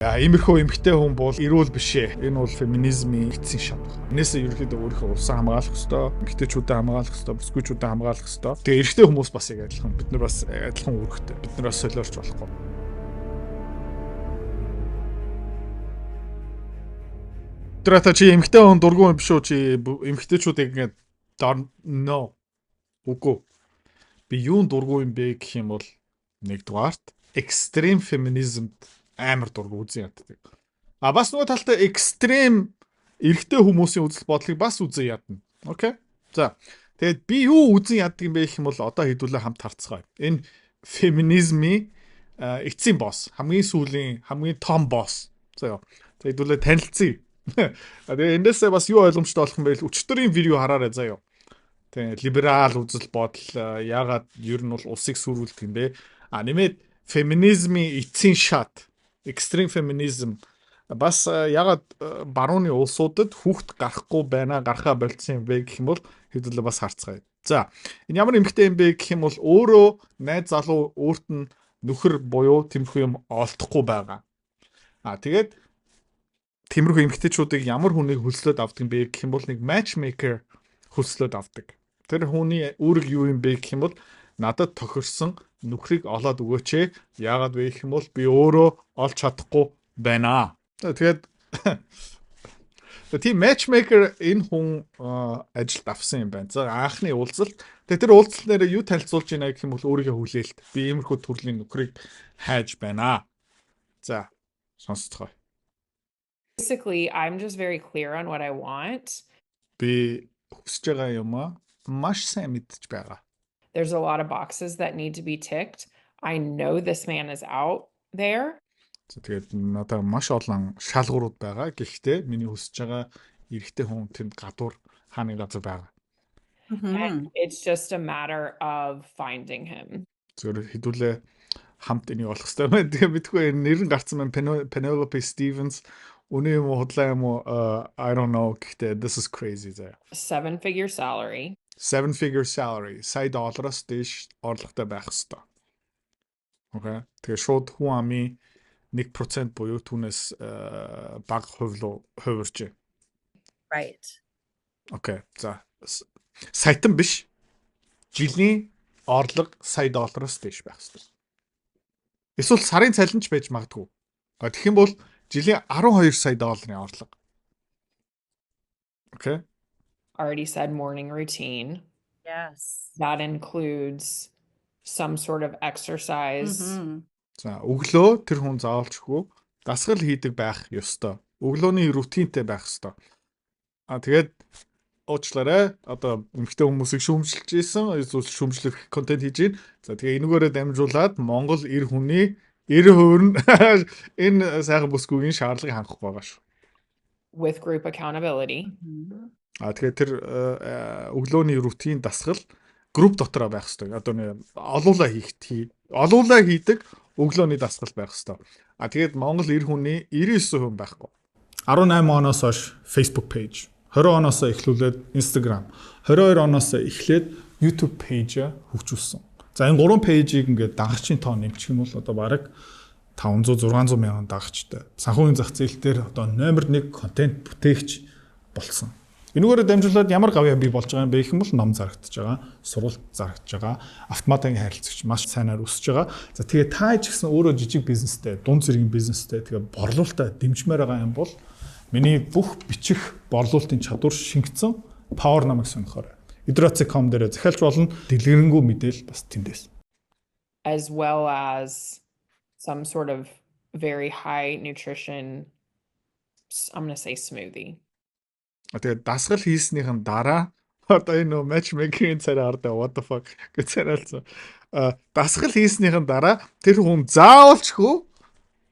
Иймэрхүү эмэгтэй хүн бол эрүүл биш ээ. Энэ бол феминизмын эцсийн шат. Энээсээ ерөөхдөө өөрийнхөө улсаа хамгаалах ёстой, эмэгтэйчүүдээ хамгаалах ёстой, бүсгүйчүүдээ хамгаалах ёстой. Тэгээ эрэгтэй хүмүүс бас яг адилхан. Бид нар бас адилхан үүрэгтэй. Бид нар бас солиорч болохгүй. Тэрата чи эмэгтэй хүн дургүй юм биш үү? Чи эмэгтэйчүүдийг ингээд no. Үгүй. Би юун дургүй юм бэ гэх юм бол нэгдүгээрт extreme feminism амар дургүй үзэн яддаг. Бас нөгөө талдаа экстрем эрэгтэй хүмүүсийн үзэл бодлыг бас үзэн ядна. Окей. За. Тэгээд би юу үзэн яддаг юм бэ гэх юм бол одоо хэдүүлээ хамт харцгаая. Энэ феминизмын эцсийн босс, хамгийн сүүлийн, хамгийн том босс. За ёо. Тэгээд хэдүүлээ танилцъя. Тэгээд эндээсээ бас юу ойлгомжтой болох юм бэ? Өчтөрийн видео хараарай заа ёо. Тэгээд либерал үзэл бодол яагаад ер нь бол улсыг сүрүүлдэг юм бэ? Нэмээд феминизмын эцсийн шат extreme feminism бас ягаад барууны улсуудад хүүхд гарахгүй байна, гарахаа болцсон юм бэ гэх юм бол хэдүүлээ бас харцгаая. За, энэ ямар эмэгтэй юм бэ гэх юм бол өөрөө найз залуу өөрт нь нөхөр буюу тиймэрхүү юм олдохгүй байгаа. Тэгээд тиймэрхүү эмэгтэйчүүдийг ямар хүнийг хөлслөөд авдаг юм бэ гэх юм бол нэг matchmaker хөлслөөд авдаг. Тэр хүний үүрэг юу юм бэ гэх юм бол надад тохирсон нөхрийг олоод өгөөч. Яагаад вэ гэх юм бол би өөрөө олж чадахгүй байна. Тэгээд тийм matchmaker энэ хүн ажилд авсан юм байна. За анхны уулзалт. Тэгээд тэр уулзалт нэрээ юу танилцуулж байна гэх юм бол өөрийнхөө хүлээлт. Би иймэрхүү төрлийн нөхрийг хайж байна. За сонсцгоо. Basically, I'm just very clear on what I want. Би хүсэж байгаа юм маш сайн мэдж байгаа. There's a lot of boxes that need to be ticked. I know this man is out there. Тэгээд надад маш олон шалгуурууд байгаа. Гэхдээ миний хүсэж байгаа эрэгтэй хүн тэнд гадуур хааны газар байгаа. And it's just a matter of finding him. Зөвхөн хэдүүлээ хамт энийг олох хэрэгтэй байна. Тэгээ битгүй нэр нь гарцсан байна. Penelope Stevens үнэ юм уу худлаа юм уу I don't know. Гэхдээ this is crazy заа. 7-figure salary. 7-figure salary. $100 дээш орлоготой байх ёстой. Окей. Тэгээ шууд хүн амын 1% буюу түүнээс бага хувь руу хувирч. Right. Окей. За. Саятан биш. Жилийн орлого $100 дээш байх ёстой. Эсвэл сарын цалинч байж магадгүй. Тэгэх юм бол жилийн $12 сая орлого. Окей. Already said morning routine. Yes. That includes some sort of exercise. За, өглөө тэр хүн заавалчгүй дасгал хийдэг байх ёстой. Өглөөний рутинтэй байх ёстой. Тэгээд уучлаарай. Одоо эмэгтэй хүмүүсийг шүүмжилж ийсэн, эсвэл шүүмжлэх контент хийж гин. За, тэгээ энүүгээрээ дамжуулаад Монгол эр хүний 90% нь энэ сайхан бүсгүйгийн шаардлагыг хангах байгаа шүү. With group accountability. Тэгээд тэр өглөөний рутин дасгал групп дотроо байх хэрэгтэй. Одоо нэ олуулаа хийдэг өглөөний дасгал байх хэрэгтэй. Тэгээд Монгол эр хүний 99% байхгүй. 18 оноос хойш Facebook page, 20 оноос эхлүүлээд Instagram, 22 оноос эхлээд YouTube page хөгжүүлсэн. За энэ 3 пэйжийг ингээд дагагчийн тоо нэмчих юм бол одоо бараг 500-600 мянган дагагчтай. Санхүүгийн зах зээл дээр одоо номер 1 контент бүтээгч болсон. Энүүгээр дамжуулаад ямар гавьяа бий болж байгаа юм бэ гэх юм бол ном зарагдаж байгаа, сурвалт зарагдаж байгаа, автоматын харилцагч маш сайнаар өсөж байгаа. За тэгээ та ч гэсэн өөрөө жижиг бизнестэй, дунд зэргийн бизнестэй тэгээ борлуулалтаа дэмжмээр байгаа юм бол миний бүх бичих борлуулалтын чадвар шингэсэн Power намайг сонирхоорой. Idrots.com дээр захиалж болно. Дэлгэрэнгүй мэдээл бас тэндээс. As well as some sort of very high nutrition, I'm going to say smoothie. Тэгээд дасгал хийснийхэн дараа одоо энэ matchmaking царай ардаа what the fuck гэж царайлсан. Дасгал хийснийхэн дараа тэр хүн заавалчгүй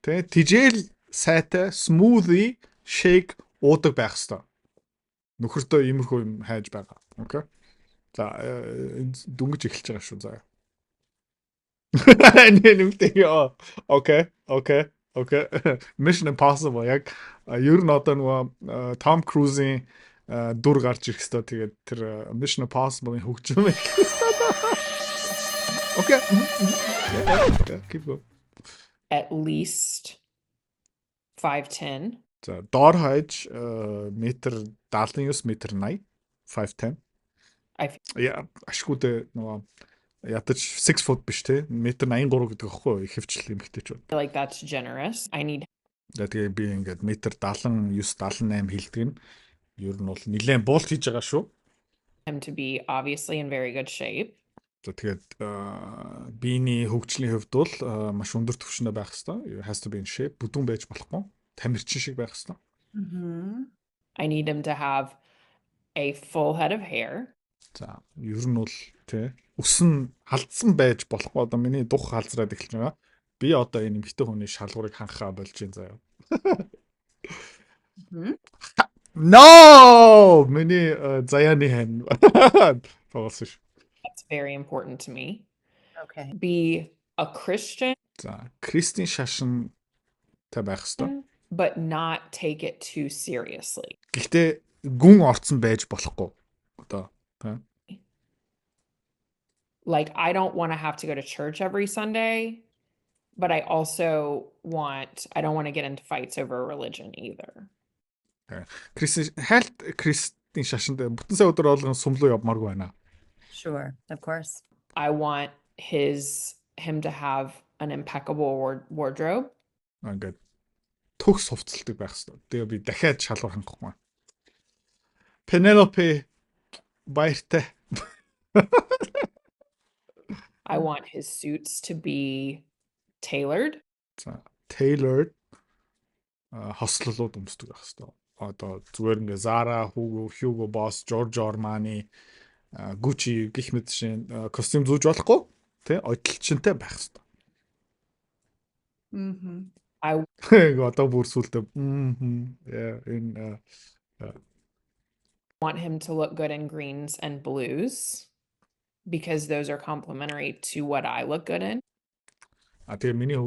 тэ тижэл сайтай smoothie shake уудаг байх ёстой. Нөхөртөө иймэрхүү юм хайж байгаа. Окей. За дүнгиж эхэлж байгаа шүү заа. Нэмтэй яа. Окей. Mission Impossible яг ер нь одоо нөгөө Tom Cruise-ийн дур гарч ирэх хэвээр тэгээд тэр Mission Impossible-ийн хөгжим байх хэвээр. Okay. Keep going. At least 5'10". За доор хаяж метр 79 метр 80 5'10. I feel Яа ашгүйдээ нөгөө ядаж 6 foot биш те метр 83 гэдэг аахгүй ихэвчлэн эмэгтэйчүүд. like that's generous. I need Тэгээ би ингээд метр 79 78 хилдэг нь ер нь бол нэлээд буулт хийж байгаа шүү. him to be obviously in very good shape. За тэгээд биений хөгжлийн хувьд бол маш өндөр түвшиндээ байх хэвээр has to be in shape бүдүүн байж болохгүй тамирчин шиг байх хэвээр. Mm-hmm. I need him to have a full head of hair. За ер нь бол тий ус нь халдсан байж болохгүй одоо миний дух халзраад эхэлж байгаа. Би одоо энэ эмэгтэй хүний шалгуурыг ханхаа болж байна заяа. Mm-hmm. No! Миний заяаны хэн. Тоглосон шүү. That's very important to me. Okay. Be a Christian, За Кристин шашинтай байх хэвээр. but not take it too seriously. Гэхдээ гүн орцсон байж болохгүй. Одоо тий. Like, I don't want to have to go to church every Sunday, but I don't want to get into fights over religion either. Кристин шашинтай бүтэн сая өдөр болгон сумлуу явмааргүй байна. Sure. Of course. I want him to have an impeccable wardrobe. Ингээд төгс хувцалдаг байх хэвээр. Тэгээ би дахиад шалгуур хангахгүй. Penelope баяртай. I want his suits to be tailored. За tailored хослолууд өмсдөг байх хэвээр. Одоо зүгээр ингээ Zara, Hugo Boss, Giorgio Armani, Gucci гэх мэт шин костюм зүүж болохгүй тий одолчинтай байх хэвээр. Mm-hmm. Одоо бүр сүлдээ энэ Want him to look good in greens and blues because those are complementary to what I look good in. тэгээ миний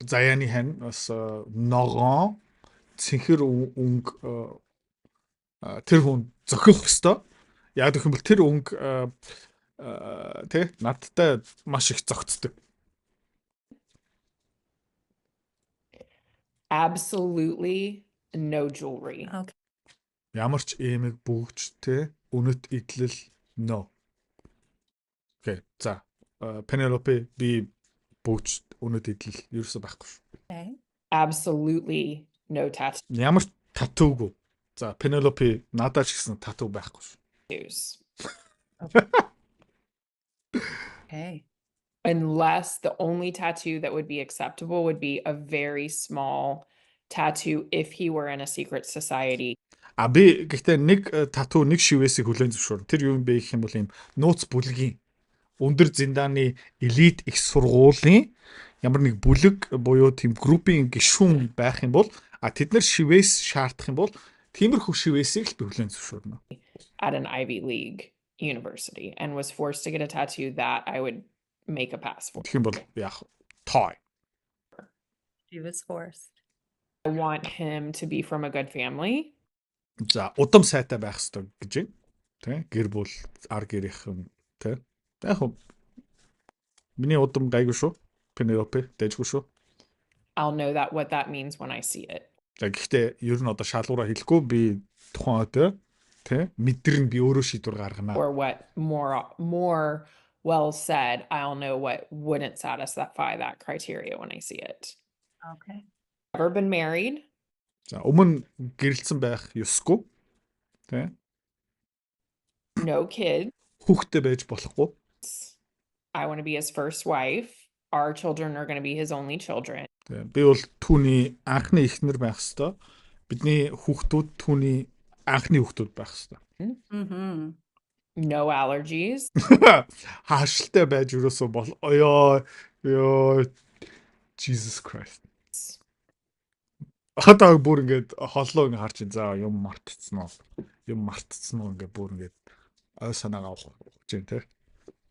заяаны хэн бас ногоон цэнхэр өнгө тэр хүн зохиох хэвээр. Яг гэх юм бол тэр өнгө тий надтай маш их зогцдог. Absolutely no jewelry. Okay. Ямар ч эмэг бүгж те үнэт идэл no. Окей. За Penelope би бүгж үнэт идэл ерөөсөө байхгүй шүү. Okay. Absolutely no tattoos. Ямар ч татуугүй. За Penelope надад ч гэсэн татуу байхгүй шүү. Okay. Unless the only tattoo that would be acceptable would be a very small tattoo if he were in a secret society. Би гэхдээ нэг татуу нэг шивээсийг хүлээн зөвшөөрн. Тэр юу юм бэ гэх юм бол юм нууц бүлгийн өндөр зиндааны элит их сургуулийн ямар нэг бүлэг буюу тийм группийн гишүүн байх юм бол тэд нар шивээс шаардах юм бол тиймэрхүү шивээсийг л би хүлээн зөвшөөрнө. At an Ivy League university and was forced to get a tattoo that I would make a pass for. Тэгэх юм бол яах той. She was forced. I want him to be from a good family. За удам сайтай байх хэрэгтэй гэж байна. Тэ гэр бүл ар гэрийнхэн тэ. Яг хөө миний удам гайгүй шүү. Penelope дэжгүй шүү. I'll know what that means when I see it. За гэхдээ ер нь одоо шалгуураа хэлэхгүй би тухайн өдөө тэ мэдэрн би өөрөө шийдвэр гаргана. Or what more well said, I'll know what wouldn't satisfy that criteria when I see it. Okay. Never been married. За өмнө гэрэлцсэн байх ёсгүй. Тэ No kids. хүүхдтэй байж болохгүй. I want to be his first wife. Our children are going to be his only children. Тэ би бол түүний анхны эхнэр байх ёстой. Бидний хүүхдүүд түүний анхны хүүхдүүд байх ёстой. Mm-hmm. No allergies. Хаашилтай байж өрөөсөө бол ёо Jesus Christ. Одоо бүр ингээд холлоо ингээд харж за юм мартцсан уу? Юм мартцсан уу ингээд бүр ингээд ой санаагаа авах гэж тэ.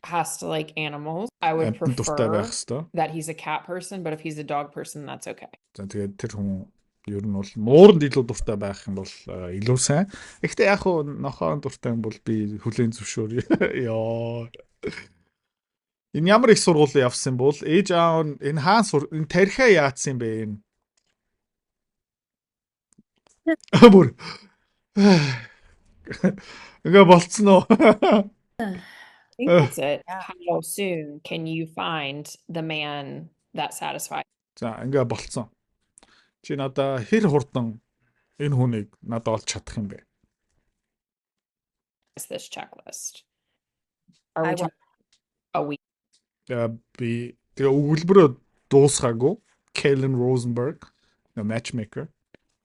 Has to like animals. I would Дуртай байх prefer хэвээр. that he's a cat person, but if he's a dog person, that's okay. За тэгээд тэр хүн ер нь бол мууранд илүү дуртай байх юм бол илүү сайн. Гэхдээ яг хуу нохоон дуртай юм бол би хүлээн зөвшөөрье. Ёо. Энэ ямар их сургууль явсан бол ээж аав энэ хаан энэ тархиа яатсан бэ энэ? Бүр ингээ болцсон уу? I think that's it. Yeah. How soon can you find the man that satisfies За ингээ болцсон. Чи надаа хэр хурдан энэ хүнийг надад олж чадах юм бэ? this checklist? Are I we want- talking a week? Би тэгээ өгүүлбэрөө дуусгаагүй. Kellen Rosenberg, matchmaker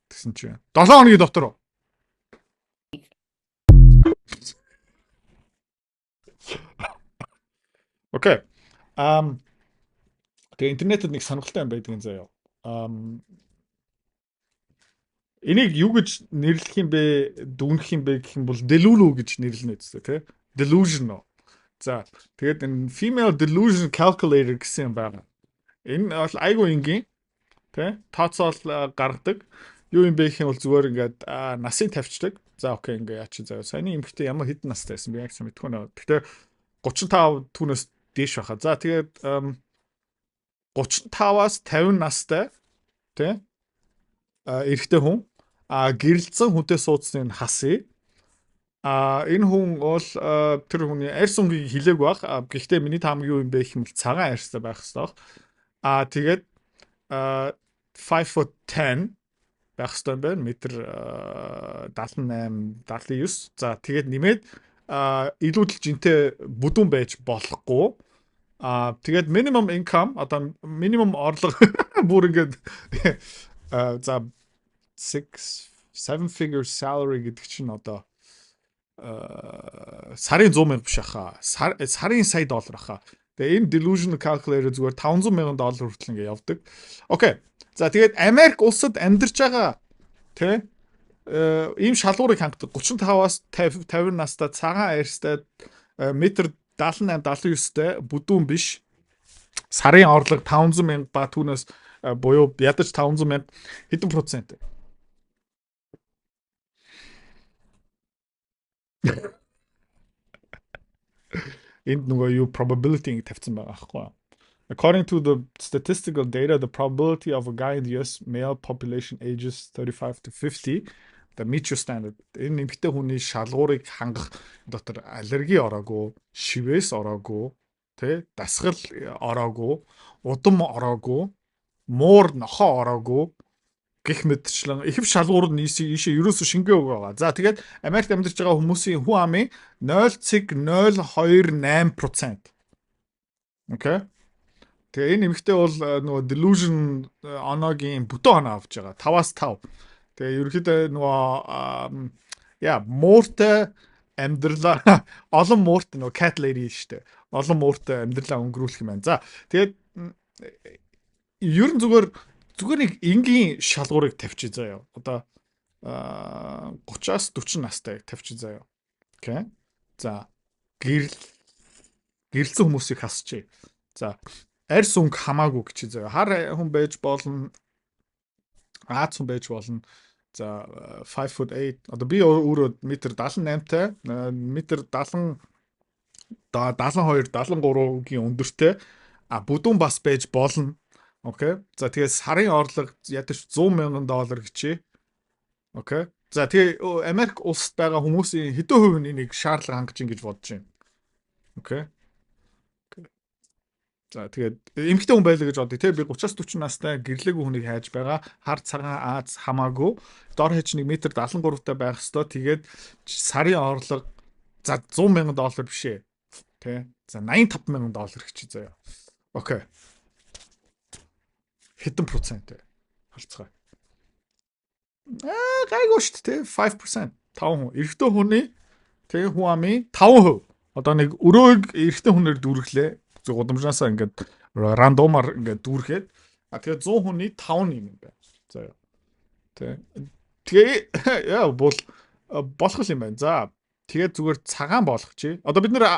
гэсэн чинь 7 хоногийн дотор. Окей. Тэгээ интернетэд нэг сонирхолтой юм байдаг энэ заяа. Энийг юу гэж нэрлэх юм бэ? Дүгнэх юм бэ гэх юм бол delulu гэж нэрлэнэ үстэй тий. Delusion. За тэгээд энэ female delusion calculator гэсэн юм байна. Энэ бол айгүй энгийн тий. Тооцоол гаргадаг. Юу юм бэ гэх юм бол зүгээр ингээд насыг тавьчихдаг. За окей ингээ яа чи заяа. Саяны эмэгтэй ямар хэдэн настай байсан бэ яг сайн мэдгүй нэ. Гэхдээ 35 түүнээс дээш байхаа. За тэгээд 35-аас 50 настай тий эрэгтэй хүн гэрэлцэн хүнтэй суудсан энэ хасъя. Энэ хүн бол тэр хүний арьс өнгийг хилээг баг. Гэхдээ миний таамаг юу юм бэ гэх юм бол цагаан арьстай байх хэрэгтэй. Тэгээд 5'10" байх хэрэгтэй юм байна. Метр 78, 79. За тэгээд нэмээд илүүдэл жинтэй бүдүүн байж болохгүй. Тэгээд minimum income одоо minimum орлого бүр ингээд за 7 figure salary гэдэг чинь одоо сарын 100,000 биш хаа. Сарын сая доллар хаа. Тэгээ энэ delusion calculator зүгээр $500,000 хүртэл ингэ явдаг. Окей. За тэгээд Америк улсад амьдарч байгаа тий ийм шалгуурыг хангадаг 35-аас 50 настай цагаан арьстай метр 78 79-тэй бүдүүн биш. Сарын орлого 500,000 ба түүнээс буюу ядаж 500,000 хэдэн процент. Энд нөгөө юу probability тавьсан байгаа байхгүй. According to the statistical data, the probability of a guy in the US male population ages 35 to 50 the meet your standard. Энэ нэмэгтэй хүний шалгуурыг хангах дотор аллерги ороогүй, шивээс ороогүй, тэ дасгал ороогүй, удам ороогүй, муур нохоо ороогүй гэх мэтчлэн ихв шалгуур нь ийшээ ерөөсө шингээ үг байгаа. За тэгээд Америкт амьдарч байгаа хүмүүсийн хүн амын 0.028%. Окей. Тэгээ энэ нэмэгтэй бол нөгөө delusion оноогийн бүтэн оноо авч байгаа. 5-аас 5. Тэгээ ерөөхдөө нөгөө мууртай амьдралаа олон мууртай нөгөө cat lady штэ. Олон мууртай амьдралаа өнгөрүүлэх юм байна. За тэгээд ер нь зүгээр нэг энгийн шалгуурыг тавьчих заяа. Одоо 30-аас 40 настай тавьчих заяа. Окей. За гэрэлцэн хүмүүсийг хасчих. За арьс өнг хамаагүй гэж заяа. Хар хүн байж болно. Аз хүн байж болно. За 5'8". Одоо би өөрөө метр 78-тай, метр 70 72 73-гийн өндөртэй. Бүдүүн бас байж болно. Окей. За тэгээ сарын орлого ядаж $100,000 гэчээ. Окей. За тэгээ Америк улсад байгаа хүмүүсийн хэдэн хувь нь энийг шаардлага хангаж ин гэж бодож байна. Окей. За тэгээд эмэгтэй хүн байлаа гэж бодъё те. Би 30-аас 40 настай гэрлээгүй хүнийг хайж байгаа. Хар цагаан Аз хамаагүй. Дор хэж нэг метр 73-тай байх хэвээр. Тэгээд сарын орлого за $100,000 биш ээ. Тэ. За $85,000 гэж заяа. Окей. Хэдэн процент вэ? Харцгаа. Гайгүй шүү дээ. 5%. 5%. Эрэгтэй хүний тэгээ хүн амын 5%. Одоо нэг өрөөг эрэгтэй хүнээр дүүргэлээ. Гудамжнаасаа ингээд рандомаар ингээд дүүргээд тэгээ 100 хүний 5 юм байна. За. Тэгээ яа бол болох юм байна. За. Тэгээд зүгээр цагаан болгох чи. Одоо бид нэр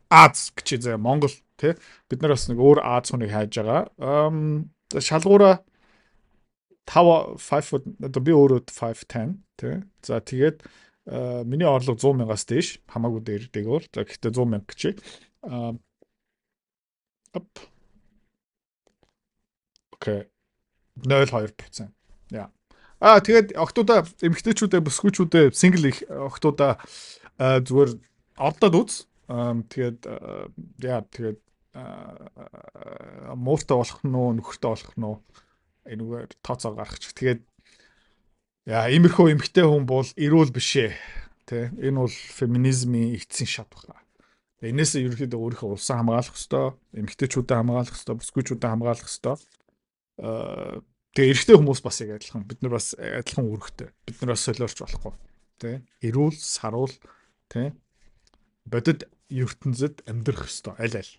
Аз гэж заа Монгол тий. Бид нар бас нэг өөр Аз хүнийг хайж байгаа. Шалгуура 5 одоо би өөрөө 5'10" тий. За тэгээд миний орлого 100,000-аас дээш хамаагүй дээр дээгүүр. За гэхдээ 100,000 гэж. Окей. 0.2%. Яа. Тэгээд октоудаа эмэгтэйчүүдээ бүсгүйчүүдээ сингл их октоудаа зүгээр ордоод үз. Тэгээд тэгээд мууртай болох нь уу, нөхөртэй болох нь уу энэгээр тооцоо гаргачих. Тэгээд иймэрхүү эмэгтэй хүн бол эрүүл биш ээ. Тэ энэ бол феминизмын эцсийн шат байна. Энээс ерөнхийдөө өөрийнхөө улсаа хамгаалах ёстой, эмэгтэйчүүдэд хамгаалах ёстой, бүсгүйчүүдэд хамгаалах ёстой. Тэгээ эрэгтэй хүмүүс бас яг адилхан. Бид нар бас адилхан үүрэгтэй. Бид нар бас солиорч болохгүй. Тэ эрүүл, саруул, тэ бодит ертөнцид амьдрах ёстой аль аль.